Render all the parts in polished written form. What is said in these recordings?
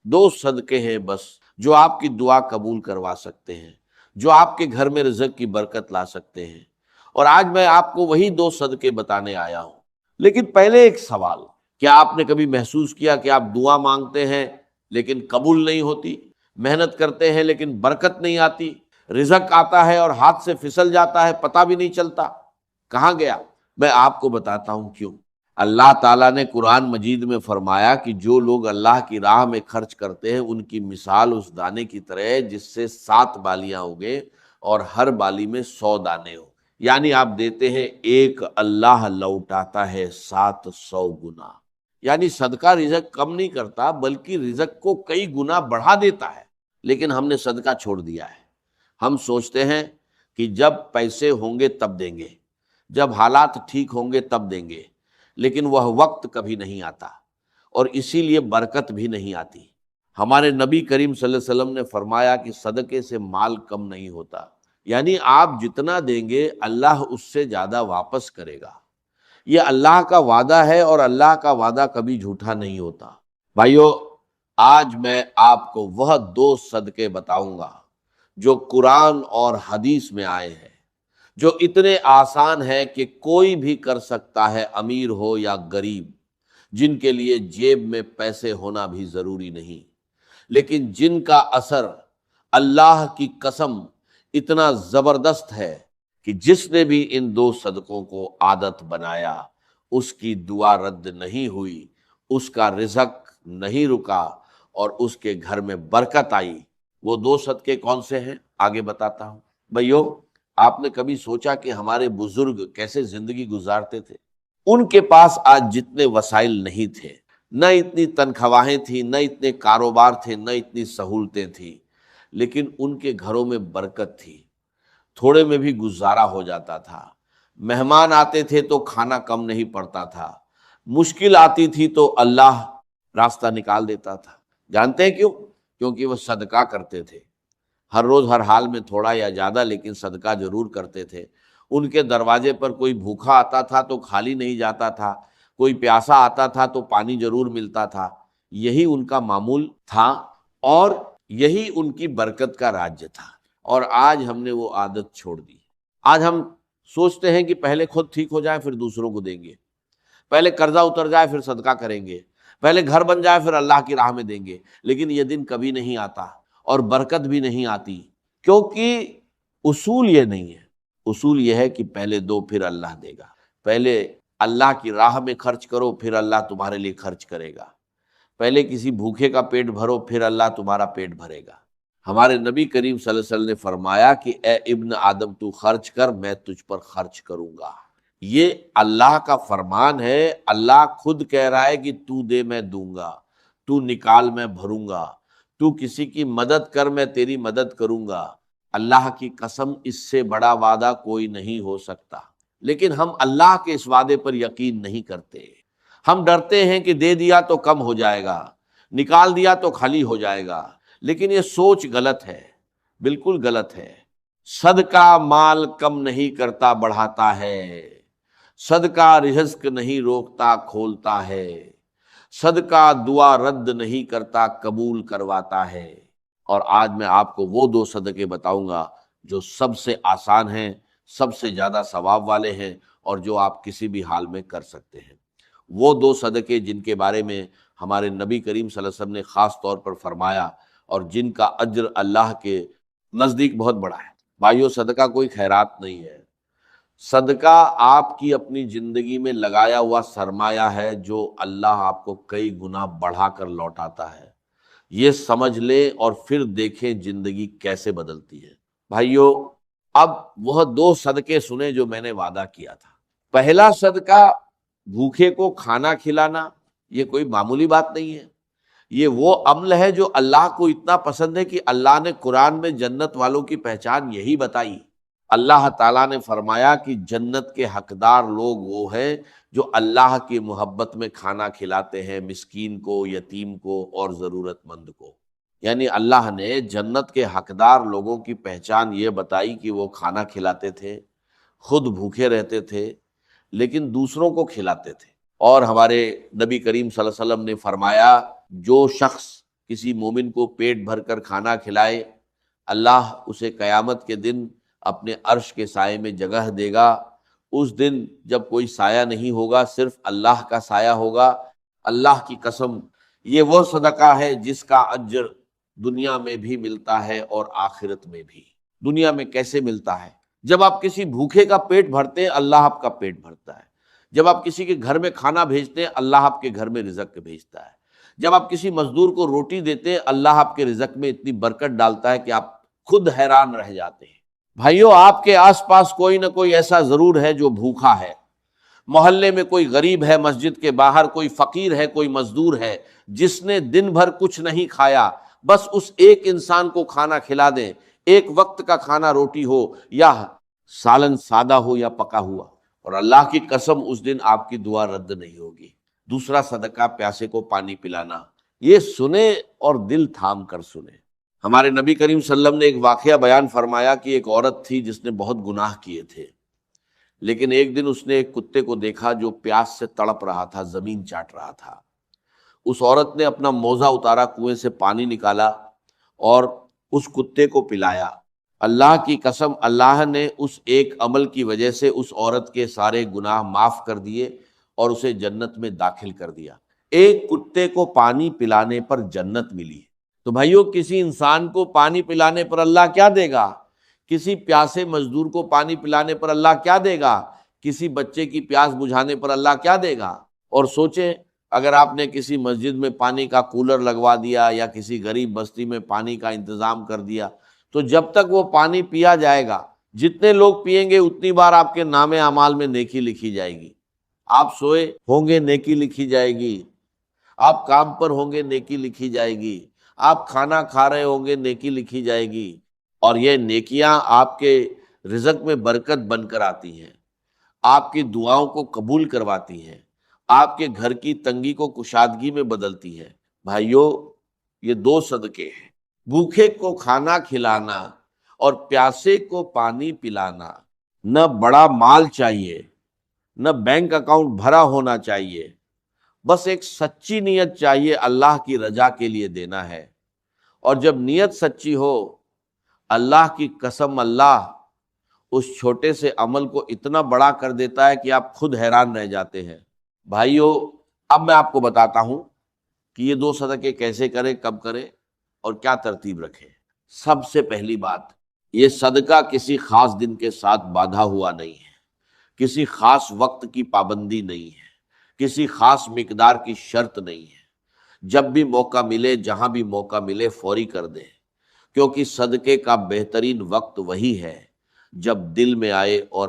دو صدقے ہیں بس جو آپ کی دعا قبول کروا سکتے ہیں، جو آپ کے گھر میں رزق کی برکت لا سکتے ہیں، اور آج میں آپ کو وہی دو صدقے بتانے آیا ہوں۔ لیکن پہلے ایک سوال، کیا آپ نے کبھی محسوس کیا کہ آپ دعا مانگتے ہیں لیکن قبول نہیں ہوتی، محنت کرتے ہیں لیکن برکت نہیں آتی، رزق آتا ہے اور ہاتھ سے پھسل جاتا ہے، پتہ بھی نہیں چلتا کہاں گیا؟ میں آپ کو بتاتا ہوں کیوں۔ اللہ تعالیٰ نے قرآن مجید میں فرمایا کہ جو لوگ اللہ کی راہ میں خرچ کرتے ہیں ان کی مثال اس دانے کی طرح ہے جس سے 7 بالیاں ہوگے اور ہر بالی میں 100 دانے ہو، یعنی آپ دیتے ہیں ایک، اللہ لوٹاتا ہے 700 گنا۔ یعنی صدقہ رزق کم نہیں کرتا بلکہ رزق کو کئی گنا بڑھا دیتا ہے، لیکن ہم نے صدقہ چھوڑ دیا ہے۔ ہم سوچتے ہیں کہ جب پیسے ہوں گے تب دیں گے، جب حالات ٹھیک ہوں گے تب دیں گے، لیکن وہ وقت کبھی نہیں آتا اور اسی لیے برکت بھی نہیں آتی۔ ہمارے نبی کریم صلی اللہ علیہ وسلم نے فرمایا کہ صدقے سے مال کم نہیں ہوتا، یعنی آپ جتنا دیں گے اللہ اس سے زیادہ واپس کرے گا۔ یہ اللہ کا وعدہ ہے اور اللہ کا وعدہ کبھی جھوٹا نہیں ہوتا۔ بھائیو، آج میں آپ کو وہ دو صدقے بتاؤں گا جو قرآن اور حدیث میں آئے ہیں، جو اتنے آسان ہے کہ کوئی بھی کر سکتا ہے، امیر ہو یا غریب، جن کے لیے جیب میں پیسے ہونا بھی ضروری نہیں، لیکن جن کا اثر اللہ کی قسم اتنا زبردست ہے کہ جس نے بھی ان دو صدقوں کو عادت بنایا اس کی دعا رد نہیں ہوئی، اس کا رزق نہیں رکا اور اس کے گھر میں برکت آئی۔ وہ دو صدقے کون سے ہیں آگے بتاتا ہوں۔ بھائیو، آپ نے کبھی سوچا کہ ہمارے بزرگ کیسے زندگی گزارتے تھے؟ ان کے پاس آج جتنے وسائل نہیں تھے، نہ اتنی تنخواہیں تھیں، نہ اتنے کاروبار تھے، نہ اتنی سہولتیں تھیں، لیکن ان کے گھروں میں برکت تھی، تھوڑے میں بھی گزارا ہو جاتا تھا۔ مہمان آتے تھے تو کھانا کم نہیں پڑتا تھا، مشکل آتی تھی تو اللہ راستہ نکال دیتا تھا۔ جانتے ہیں کیوں؟ کیونکہ وہ صدقہ کرتے تھے، ہر روز ہر حال میں تھوڑا یا زیادہ لیکن صدقہ ضرور کرتے تھے۔ ان کے دروازے پر کوئی بھوکا آتا تھا تو خالی نہیں جاتا تھا، کوئی پیاسا آتا تھا تو پانی ضرور ملتا تھا۔ یہی ان کا معمول تھا اور یہی ان کی برکت کا راج تھا، اور آج ہم نے وہ عادت چھوڑ دی۔ آج ہم سوچتے ہیں کہ پہلے خود ٹھیک ہو جائے پھر دوسروں کو دیں گے، پہلے قرضہ اتر جائے پھر صدقہ کریں گے، پہلے گھر بن جائے پھر اللہ کی راہ میں دیں گے، لیکن یہ دن کبھی نہیں آتا اور برکت بھی نہیں آتی، کیونکہ اصول یہ نہیں ہے۔ اصول یہ ہے کہ پہلے دو پھر اللہ دے گا، پہلے اللہ کی راہ میں خرچ کرو پھر اللہ تمہارے لیے خرچ کرے گا، پہلے کسی بھوکے کا پیٹ بھرو پھر اللہ تمہارا پیٹ بھرے گا۔ ہمارے نبی کریم صلی اللہ علیہ وسلم نے فرمایا کہ اے ابن آدم تو خرچ کر، میں تجھ پر خرچ کروں گا۔ یہ اللہ کا فرمان ہے، اللہ خود کہہ رہا ہے کہ تو دے میں دوں گا، تو نکال میں بھروں گا، تو کسی کی مدد کر میں تیری مدد کروں گا۔ اللہ کی قسم اس سے بڑا وعدہ کوئی نہیں ہو سکتا، لیکن ہم اللہ کے اس وعدے پر یقین نہیں کرتے۔ ہم ڈرتے ہیں کہ دے دیا تو کم ہو جائے گا، نکال دیا تو خالی ہو جائے گا، لیکن یہ سوچ غلط ہے، بالکل غلط ہے۔ صدقہ مال کم نہیں کرتا، بڑھاتا ہے۔ صدقہ رزق نہیں روکتا، کھولتا ہے۔ صدقہ دعا رد نہیں کرتا، قبول کرواتا ہے۔ اور آج میں آپ کو وہ دو صدقے بتاؤں گا جو سب سے آسان ہیں، سب سے زیادہ ثواب والے ہیں، اور جو آپ کسی بھی حال میں کر سکتے ہیں۔ وہ دو صدقے جن کے بارے میں ہمارے نبی کریم صلی اللہ علیہ وسلم نے خاص طور پر فرمایا اور جن کا اجر اللہ کے نزدیک بہت بڑا ہے۔ بھائیو، صدقہ کوئی خیرات نہیں ہے، صدقہ آپ کی اپنی زندگی میں لگایا ہوا سرمایہ ہے جو اللہ آپ کو کئی گنا بڑھا کر لوٹاتا ہے۔ یہ سمجھ لیں اور پھر دیکھیں زندگی کیسے بدلتی ہے۔ بھائیو، اب وہ دو صدقے سنیں جو میں نے وعدہ کیا تھا۔ پہلا صدقہ بھوکے کو کھانا کھلانا، یہ کوئی معمولی بات نہیں ہے، یہ وہ عمل ہے جو اللہ کو اتنا پسند ہے کہ اللہ نے قرآن میں جنت والوں کی پہچان یہی بتائی۔ اللہ تعالیٰ نے فرمایا کہ جنت کے حقدار لوگ وہ ہیں جو اللہ کی محبت میں کھانا کھلاتے ہیں مسکین کو، یتیم کو اور ضرورت مند کو۔ یعنی اللہ نے جنت کے حقدار لوگوں کی پہچان یہ بتائی کہ وہ کھانا کھلاتے تھے، خود بھوکے رہتے تھے لیکن دوسروں کو کھلاتے تھے۔ اور ہمارے نبی کریم صلی اللہ علیہ وسلم نے فرمایا جو شخص کسی مومن کو پیٹ بھر کر کھانا کھلائے، اللہ اسے قیامت کے دن اپنے عرش کے سائے میں جگہ دے گا۔ اس دن جب کوئی سایہ نہیں ہوگا، صرف اللہ کا سایہ ہوگا۔ اللہ کی قسم، یہ وہ صدقہ ہے جس کا اجر دنیا میں بھی ملتا ہے اور آخرت میں بھی۔ دنیا میں کیسے ملتا ہے؟ جب آپ کسی بھوکے کا پیٹ بھرتے ہیں، اللہ آپ کا پیٹ بھرتا ہے۔ جب آپ کسی کے گھر میں کھانا بھیجتے ہیں، اللہ آپ کے گھر میں رزق بھیجتا ہے۔ جب آپ کسی مزدور کو روٹی دیتے ہیں، اللہ آپ کے رزق میں اتنی برکت ڈالتا ہے کہ آپ خود حیران رہ جاتے ہیں۔ بھائیو، آپ کے آس پاس کوئی نہ کوئی ایسا ضرور ہے جو بھوکا ہے۔ محلے میں کوئی غریب ہے، مسجد کے باہر کوئی فقیر ہے، کوئی مزدور ہے جس نے دن بھر کچھ نہیں کھایا۔ بس اس ایک انسان کو کھانا کھلا دیں، ایک وقت کا کھانا، روٹی ہو یا سالن سادہ ہو یا پکا ہوا، اور اللہ کی قسم اس دن آپ کی دعا رد نہیں ہوگی۔ دوسرا صدقہ پیاسے کو پانی پلانا۔ یہ سنیں اور دل تھام کر سنیں۔ ہمارے نبی کریم صلی اللہ علیہ وسلم نے ایک واقعہ بیان فرمایا کہ ایک عورت تھی جس نے بہت گناہ کیے تھے، لیکن ایک دن اس نے ایک کتے کو دیکھا جو پیاس سے تڑپ رہا تھا، زمین چاٹ رہا تھا۔ اس عورت نے اپنا موزہ اتارا، کنویں سے پانی نکالا اور اس کتے کو پلایا۔ اللہ کی قسم، اللہ نے اس ایک عمل کی وجہ سے اس عورت کے سارے گناہ معاف کر دیے اور اسے جنت میں داخل کر دیا۔ ایک کتے کو پانی پلانے پر جنت ملی۔ تو بھائیو، کسی انسان کو پانی پلانے پر اللہ کیا دے گا؟ کسی پیاسے مزدور کو پانی پلانے پر اللہ کیا دے گا؟ کسی بچے کی پیاس بجھانے پر اللہ کیا دے گا؟ اور سوچیں، اگر آپ نے کسی مسجد میں پانی کا کولر لگوا دیا یا کسی غریب بستی میں پانی کا انتظام کر دیا، تو جب تک وہ پانی پیا جائے گا، جتنے لوگ پیئیں گے اتنی بار آپ کے نام اعمال میں نیکی لکھی جائے گی۔ آپ سوئے ہوں گے، نیکی لکھی جائے گی۔ آپ کام پر ہوں گے، نیکی لکھی جائے گی۔ آپ کھانا کھا رہے ہوں گے، نیکی لکھی جائے گی۔ اور یہ نیکیاں آپ کے رزق میں برکت بن کر آتی ہیں، آپ کی دعاؤں کو قبول کرواتی ہیں، آپ کے گھر کی تنگی کو کشادگی میں بدلتی ہے۔ بھائیو، یہ دو صدقے ہیں، بھوکے کو کھانا کھلانا اور پیاسے کو پانی پلانا۔ نہ بڑا مال چاہیے، نہ بینک اکاؤنٹ بھرا ہونا چاہیے، بس ایک سچی نیت چاہیے، اللہ کی رضا کے لیے دینا ہے۔ اور جب نیت سچی ہو، اللہ کی قسم، اللہ اس چھوٹے سے عمل کو اتنا بڑا کر دیتا ہے کہ آپ خود حیران رہ جاتے ہیں۔ بھائیو، اب میں آپ کو بتاتا ہوں کہ یہ دو صدقے کیسے کریں، کب کریں اور کیا ترتیب رکھیں۔ سب سے پہلی بات، یہ صدقہ کسی خاص دن کے ساتھ باندھا ہوا نہیں ہے، کسی خاص وقت کی پابندی نہیں ہے، کسی خاص مقدار کی شرط نہیں ہے۔ جب بھی موقع ملے، جہاں بھی موقع ملے، فوری کر دیں، کیونکہ صدقے کا بہترین وقت وہی ہے جب دل میں آئے اور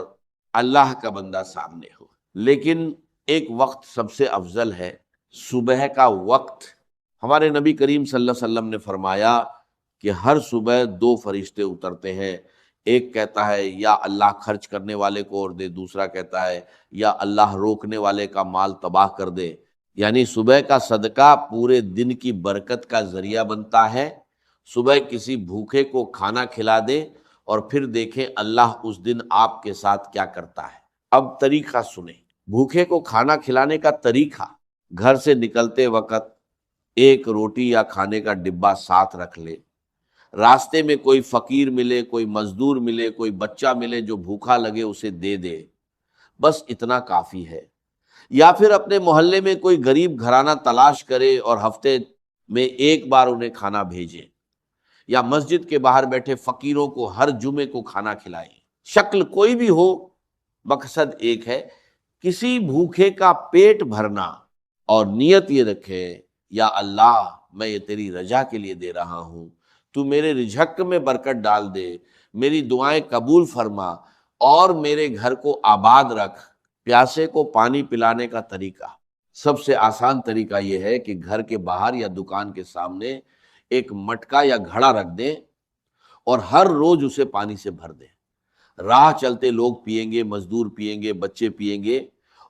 اللہ کا بندہ سامنے ہو۔ لیکن ایک وقت سب سے افضل ہے، صبح کا وقت۔ ہمارے نبی کریم صلی اللہ علیہ وسلم نے فرمایا کہ ہر صبح دو فرشتے اترتے ہیں، ایک کہتا ہے یا اللہ خرچ کرنے والے کو اور دے، دوسرا کہتا ہے یا اللہ روکنے والے کا مال تباہ کر دے۔ یعنی صبح کا صدقہ پورے دن کی برکت کا ذریعہ بنتا ہے۔ صبح کسی بھوکے کو کھانا کھلا دیں اور پھر دیکھیں اللہ اس دن آپ کے ساتھ کیا کرتا ہے۔ اب طریقہ سنیں، بھوکے کو کھانا کھلانے کا طریقہ: گھر سے نکلتے وقت ایک روٹی یا کھانے کا ڈبہ ساتھ رکھ لے۔ راستے میں کوئی فقیر ملے، کوئی مزدور ملے، کوئی بچہ ملے جو بھوکا لگے، اسے دے دے، بس اتنا کافی ہے۔ یا پھر اپنے محلے میں کوئی غریب گھرانہ تلاش کرے اور ہفتے میں ایک بار انہیں کھانا بھیجے، یا مسجد کے باہر بیٹھے فقیروں کو ہر جمعے کو کھانا کھلائیں۔ شکل کوئی بھی ہو، مقصد ایک ہے، کسی بھوکے کا پیٹ بھرنا، اور نیت یہ رکھے، یا اللہ میں یہ تیری رضا کے لیے دے رہا ہوں، تو میرے رزق میں برکت ڈال دے، میری دعائیں قبول فرما اور میرے گھر کو آباد رکھ۔ پیاسے کو پانی پلانے کا طریقہ: سب سے آسان طریقہ یہ ہے کہ گھر کے باہر یا دکان کے سامنے ایک مٹکا یا گھڑا رکھ دیں اور ہر روز اسے پانی سے بھر دیں۔ راہ چلتے لوگ پئیں گے، مزدور پئیں گے، بچے پئیں گے،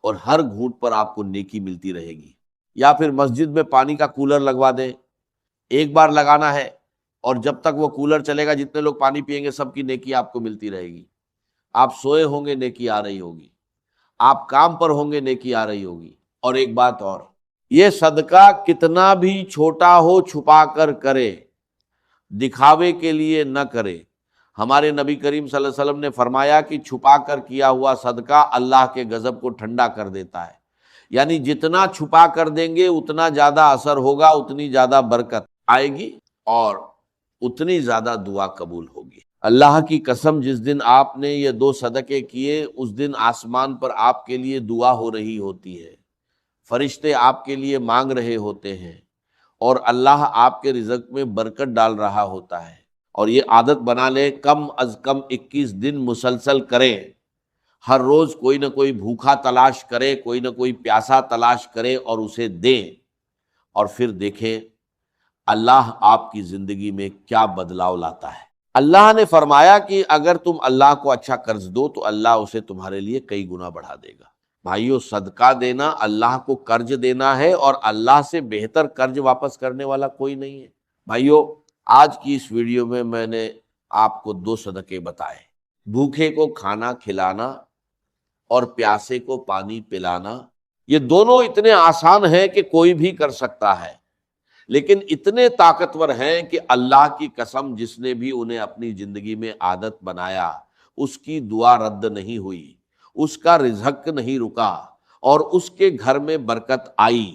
اور ہر گھونٹ پر آپ کو نیکی ملتی رہے گی۔ یا پھر مسجد میں پانی کا کولر لگوا دیں، ایک بار لگانا ہے، اور جب تک وہ کولر چلے گا جتنے لوگ پانی پئیں گے سب کی نیکی آپ کو ملتی رہے گی۔ آپ سوئے ہوں گے، نیکی آ رہی ہوگی، آپ کام پر ہوں گے، نیکی آ رہی ہوگی۔ اور ایک بات اور، یہ صدقہ کتنا بھی چھوٹا ہو چھپا کر کرے، دکھاوے کے لیے نہ کرے۔ ہمارے نبی کریم صلی اللہ علیہ وسلم نے فرمایا کہ چھپا کر کیا ہوا صدقہ اللہ کے غضب کو ٹھنڈا کر دیتا ہے، یعنی جتنا چھپا کر دیں گے اتنا زیادہ اثر ہوگا، اتنی زیادہ برکت آئے گی اور اتنی زیادہ دعا قبول ہوگی۔ اللہ کی قسم، جس دن آپ نے یہ 2 صدقے کیے اس دن آسمان پر آپ کے لیے دعا ہو رہی ہوتی ہے، فرشتے آپ کے لیے مانگ رہے ہوتے ہیں، اور اللہ آپ کے رزق میں برکت ڈال رہا ہوتا ہے۔ اور یہ عادت بنا لیں، کم از کم 21 دن مسلسل کریں، ہر روز کوئی نہ کوئی بھوکا تلاش کرے، کوئی نہ کوئی پیاسا تلاش کرے اور اسے دیں، اور پھر دیکھیں اللہ آپ کی زندگی میں کیا بدلاؤ لاتا ہے۔ اللہ نے فرمایا کہ اگر تم اللہ کو اچھا قرض دو تو اللہ اسے تمہارے لیے کئی گنا بڑھا دے گا۔ بھائیو، صدقہ دینا اللہ کو قرض دینا ہے، اور اللہ سے بہتر قرض واپس کرنے والا کوئی نہیں ہے۔ بھائیو، آج کی اس ویڈیو میں میں نے آپ کو 2 صدقے بتائے، بھوکے کو کھانا کھلانا اور پیاسے کو پانی پلانا۔ یہ دونوں اتنے آسان ہیں کہ کوئی بھی کر سکتا ہے، لیکن اتنے طاقتور ہیں کہ اللہ کی قسم جس نے بھی انہیں اپنی زندگی میں عادت بنایا اس کی دعا رد نہیں ہوئی، اس کا رزق نہیں رکا، اور اس کے گھر میں برکت آئی۔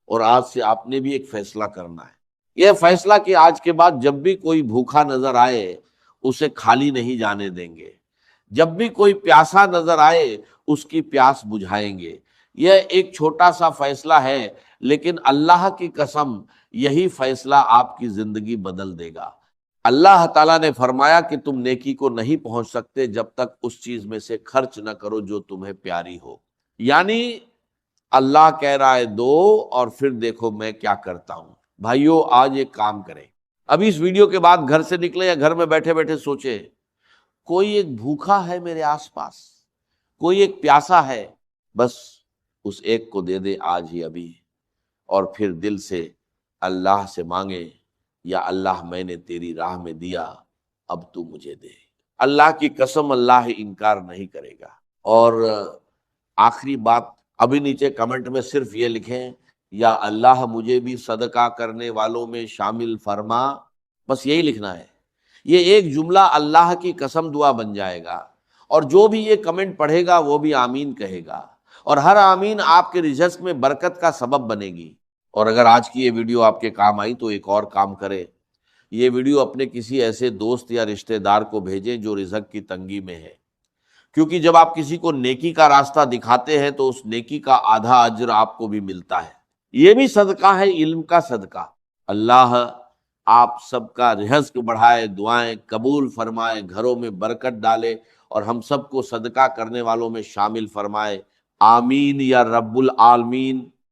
اور آج سے آپ نے بھی ایک فیصلہ کرنا ہے، یہ فیصلہ کہ آج کے بعد جب بھی کوئی بھوکا نظر آئے اسے خالی نہیں جانے دیں گے، جب بھی کوئی پیاسا نظر آئے اس کی پیاس بجھائیں گے۔ یہ ایک چھوٹا سا فیصلہ ہے، لیکن اللہ کی قسم یہی فیصلہ آپ کی زندگی بدل دے گا۔ اللہ تعالیٰ نے فرمایا کہ تم نیکی کو نہیں پہنچ سکتے جب تک اس چیز میں سے خرچ نہ کرو جو تمہیں پیاری ہو، یعنی اللہ کہہ رہا ہے دو اور پھر دیکھو میں کیا کرتا ہوں۔ بھائیو، آج ایک کام کریں، ابھی اس ویڈیو کے بعد گھر سے نکلیں یا گھر میں بیٹھے بیٹھے سوچیں، کوئی ایک بھوکا ہے میرے آس پاس، کوئی ایک پیاسا ہے، بس اس ایک کو دے دے آج ہی ابھی، اور پھر دل سے اللہ سے مانگے، یا اللہ میں نے تیری راہ میں دیا، اب تو مجھے دے۔ اللہ کی قسم اللہ انکار نہیں کرے گا۔ اور آخری بات، ابھی نیچے کمنٹ میں صرف یہ لکھیں، یا اللہ مجھے بھی صدقہ کرنے والوں میں شامل فرما، بس یہی لکھنا ہے۔ یہ ایک جملہ اللہ کی قسم دعا بن جائے گا، اور جو بھی یہ کمنٹ پڑھے گا وہ بھی آمین کہے گا، اور ہر آمین آپ کے رزق میں برکت کا سبب بنے گی۔ اور اگر آج کی یہ ویڈیو آپ کے کام آئی تو ایک اور کام کرے، یہ ویڈیو اپنے کسی ایسے دوست یا رشتہ دار کو بھیجیں جو رزق کی تنگی میں ہے، کیونکہ جب آپ کسی کو نیکی کا راستہ دکھاتے ہیں تو اس نیکی کا آدھا اجر آپ کو بھی ملتا ہے۔ یہ بھی صدقہ ہے، علم کا صدقہ۔ اللہ آپ سب کا رزق بڑھائے، دعائیں قبول فرمائے، گھروں میں برکت ڈالے، اور ہم سب کو صدقہ کرنے والوں میں شامل فرمائے۔ آمین یا رب العالمین۔